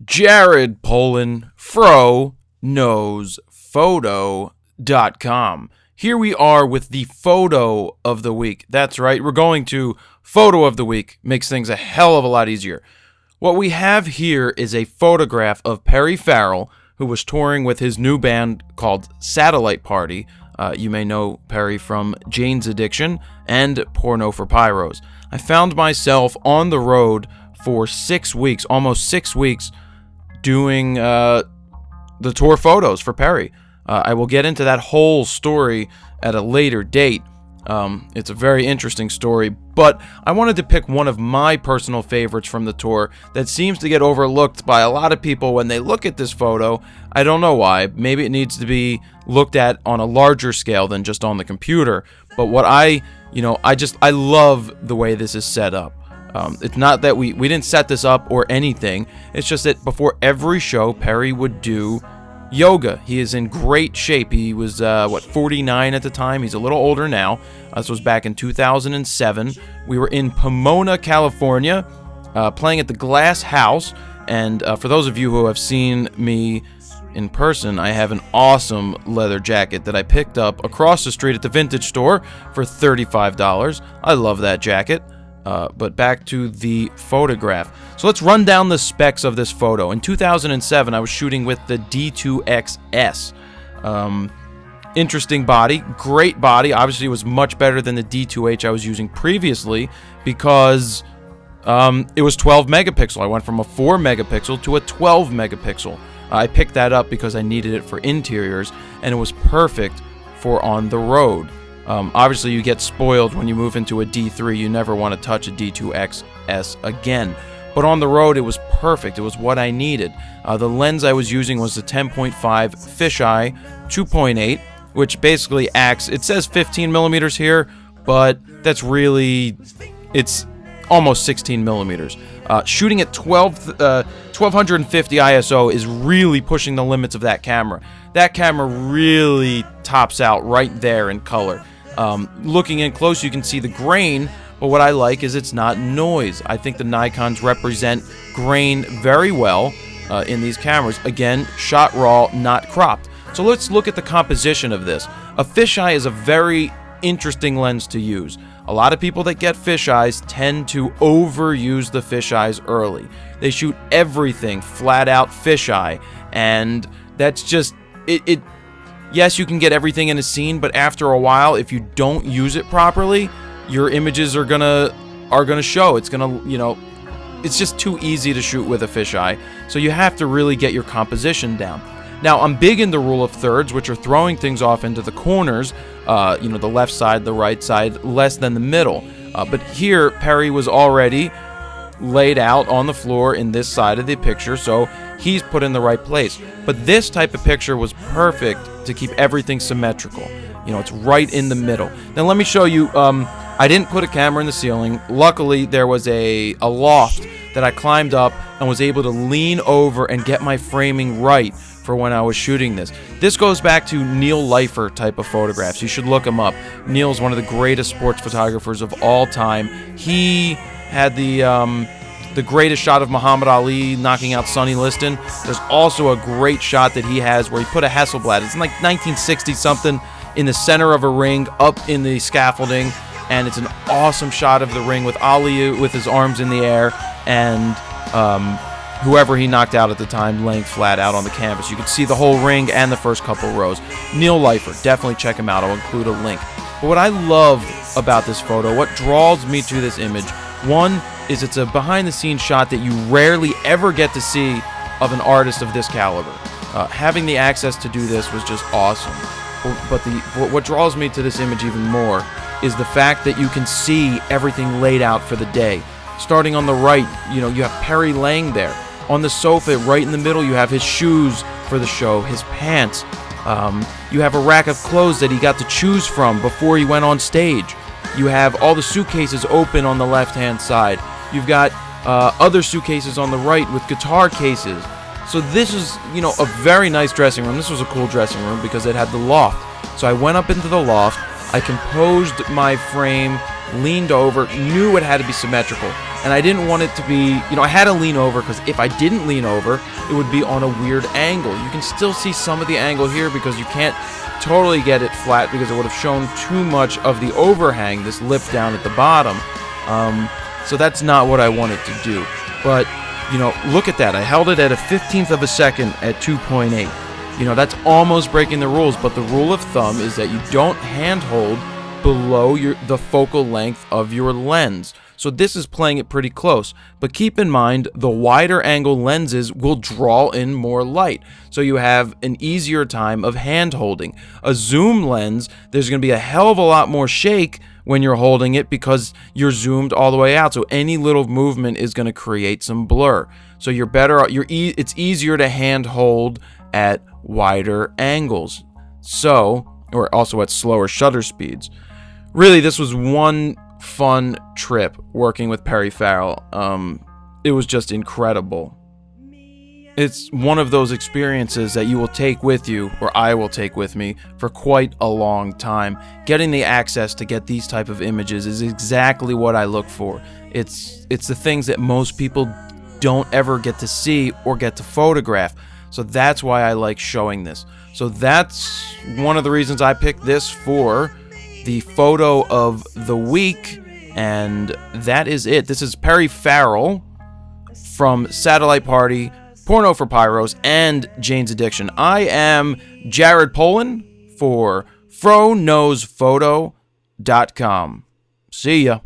Jared Polin, FroKnowsPhoto.com. Here we are with the photo of the week. That's right, we're going to photo of the week. Makes things a hell of a lot easier. What we have here is a photograph of Perry Farrell, who was touring with his new band called Satellite Party. You may know Perry from Jane's Addiction and Porno for Pyros. I found myself on the road for 6 weeks, almost 6 weeks, doing the tour photos for Perry. I will get into that whole story at a later date. It's a very interesting story, but I wanted to pick one of my personal favorites from the tour that seems to get overlooked by a lot of people when they look at this photo. I don't know why. Maybe it needs to be looked at on a larger scale than just on the computer. But what I love the way this is set up. It's not that we didn't set this up or anything. It's just that before every show, Perry would do yoga. He is in great shape. He was 49 at the time. He's a little older now. This was back in 2007. We were in Pomona, California, playing at the Glass House. And for those of you who have seen me in person, I have an awesome leather jacket that I picked up across the street at the vintage store for $35. I love that jacket. But back to the photograph. So let's run down the specs of this photo. In 2007, I was shooting with the D2XS. Interesting body, great body. Obviously, it was much better than the D2H I was using previously because it was 12 megapixel. I went from a 4 megapixel to a 12 megapixel. I picked that up because I needed it for interiors, and it was perfect for on the road. Obviously, you get spoiled when you move into a D3. You never want to touch a D2XS again. But on the road, it was perfect. It was what I needed. The lens I was using was the 10.5 fisheye 2.8, which basically acts, it says 15 millimeters here, but that's really, it's almost 16 millimeters. Shooting at 1250 ISO is really pushing the limits of that camera. That camera really tops out right there in color. Looking in close, you can see the grain, but what I like is it's not noise. I think the Nikons represent grain very well in these cameras. Again, shot raw, not cropped. So let's look at the composition of this. A fisheye is a very interesting lens to use. A lot of people that get fisheyes tend to overuse the fisheyes early. They shoot everything flat out fisheye, and that's just it. Yes, you can get everything in a scene, but after a while, if you don't use it properly, your images are gonna show. It's gonna, it's just too easy to shoot with a fisheye. So you have to really get your composition down. Now, I'm big in the rule of thirds, which are throwing things off into the corners, the left side, the right side, less than the middle. But here, Perry was already laid out on the floor in this side of the picture, so he's put in the right place. But this type of picture was perfect to keep everything symmetrical. It's right in the middle. Now let me show you, I didn't put a camera in the ceiling. Luckily, there was a loft that I climbed up and was able to lean over and get my framing right for when I was shooting this. This goes back to Neil Leifer type of photographs. You should look him up. Neil's one of the greatest sports photographers of all time. He had the greatest shot of Muhammad Ali knocking out Sonny Liston. There's also a great shot that he has where he put a Hasselblad. It's in like 1960 something in the center of a ring up in the scaffolding, and it's an awesome shot of the ring with Ali with his arms in the air and whoever he knocked out at the time laying flat out on the canvas. You can see the whole ring and the first couple rows. Neil Leifer, definitely check him out. I'll include a link. But what I love about this photo, what draws me to this image, one is it's a behind-the-scenes shot that you rarely ever get to see of an artist of this caliber. Having the access to do this was just awesome. But what draws me to this image even more is the fact that you can see everything laid out for the day. Starting on the right, you have Perry laying there. On the sofa, right in the middle, you have his shoes for the show, his pants. You have a rack of clothes that he got to choose from before he went on stage. You have all the suitcases open on the left-hand side. You've got other suitcases on the right with guitar cases. So this is, a very nice dressing room. This was a cool dressing room because it had the loft. So I went up into the loft. I composed my frame leaned over, knew it had to be symmetrical. And I didn't want it to be, I had to lean over because if I didn't lean over, it would be on a weird angle. You can still see some of the angle here because you can't totally get it flat because it would have shown too much of the overhang, this lip down at the bottom. So that's not what I wanted to do. But, look at that. I held it at a 15th of a second at 2.8. That's almost breaking the rules, but the rule of thumb is that you don't handhold below the focal length of your lens. So this is playing it pretty close. But keep in mind, the wider angle lenses will draw in more light. So you have an easier time of hand holding. A zoom lens, there's going to be a hell of a lot more shake when you're holding it because you're zoomed all the way out. So any little movement is going to create some blur. So you're better, it's easier to hand hold at wider angles. Or also at slower shutter speeds. Really, this was one fun trip working with Perry Farrell. It was just incredible. It's one of those experiences that you will take with you, or I will take with me, for quite a long time. Getting the access to get these type of images is exactly what I look for. It's the things that most people don't ever get to see or get to photograph. So that's why I like showing this. So that's one of the reasons I picked this for the photo of the week, and that is it. This is Perry Farrell from Satellite Party, Porno for Pyros, and Jane's Addiction. I am Jared Polin for FroKnowsPhoto.com. See ya.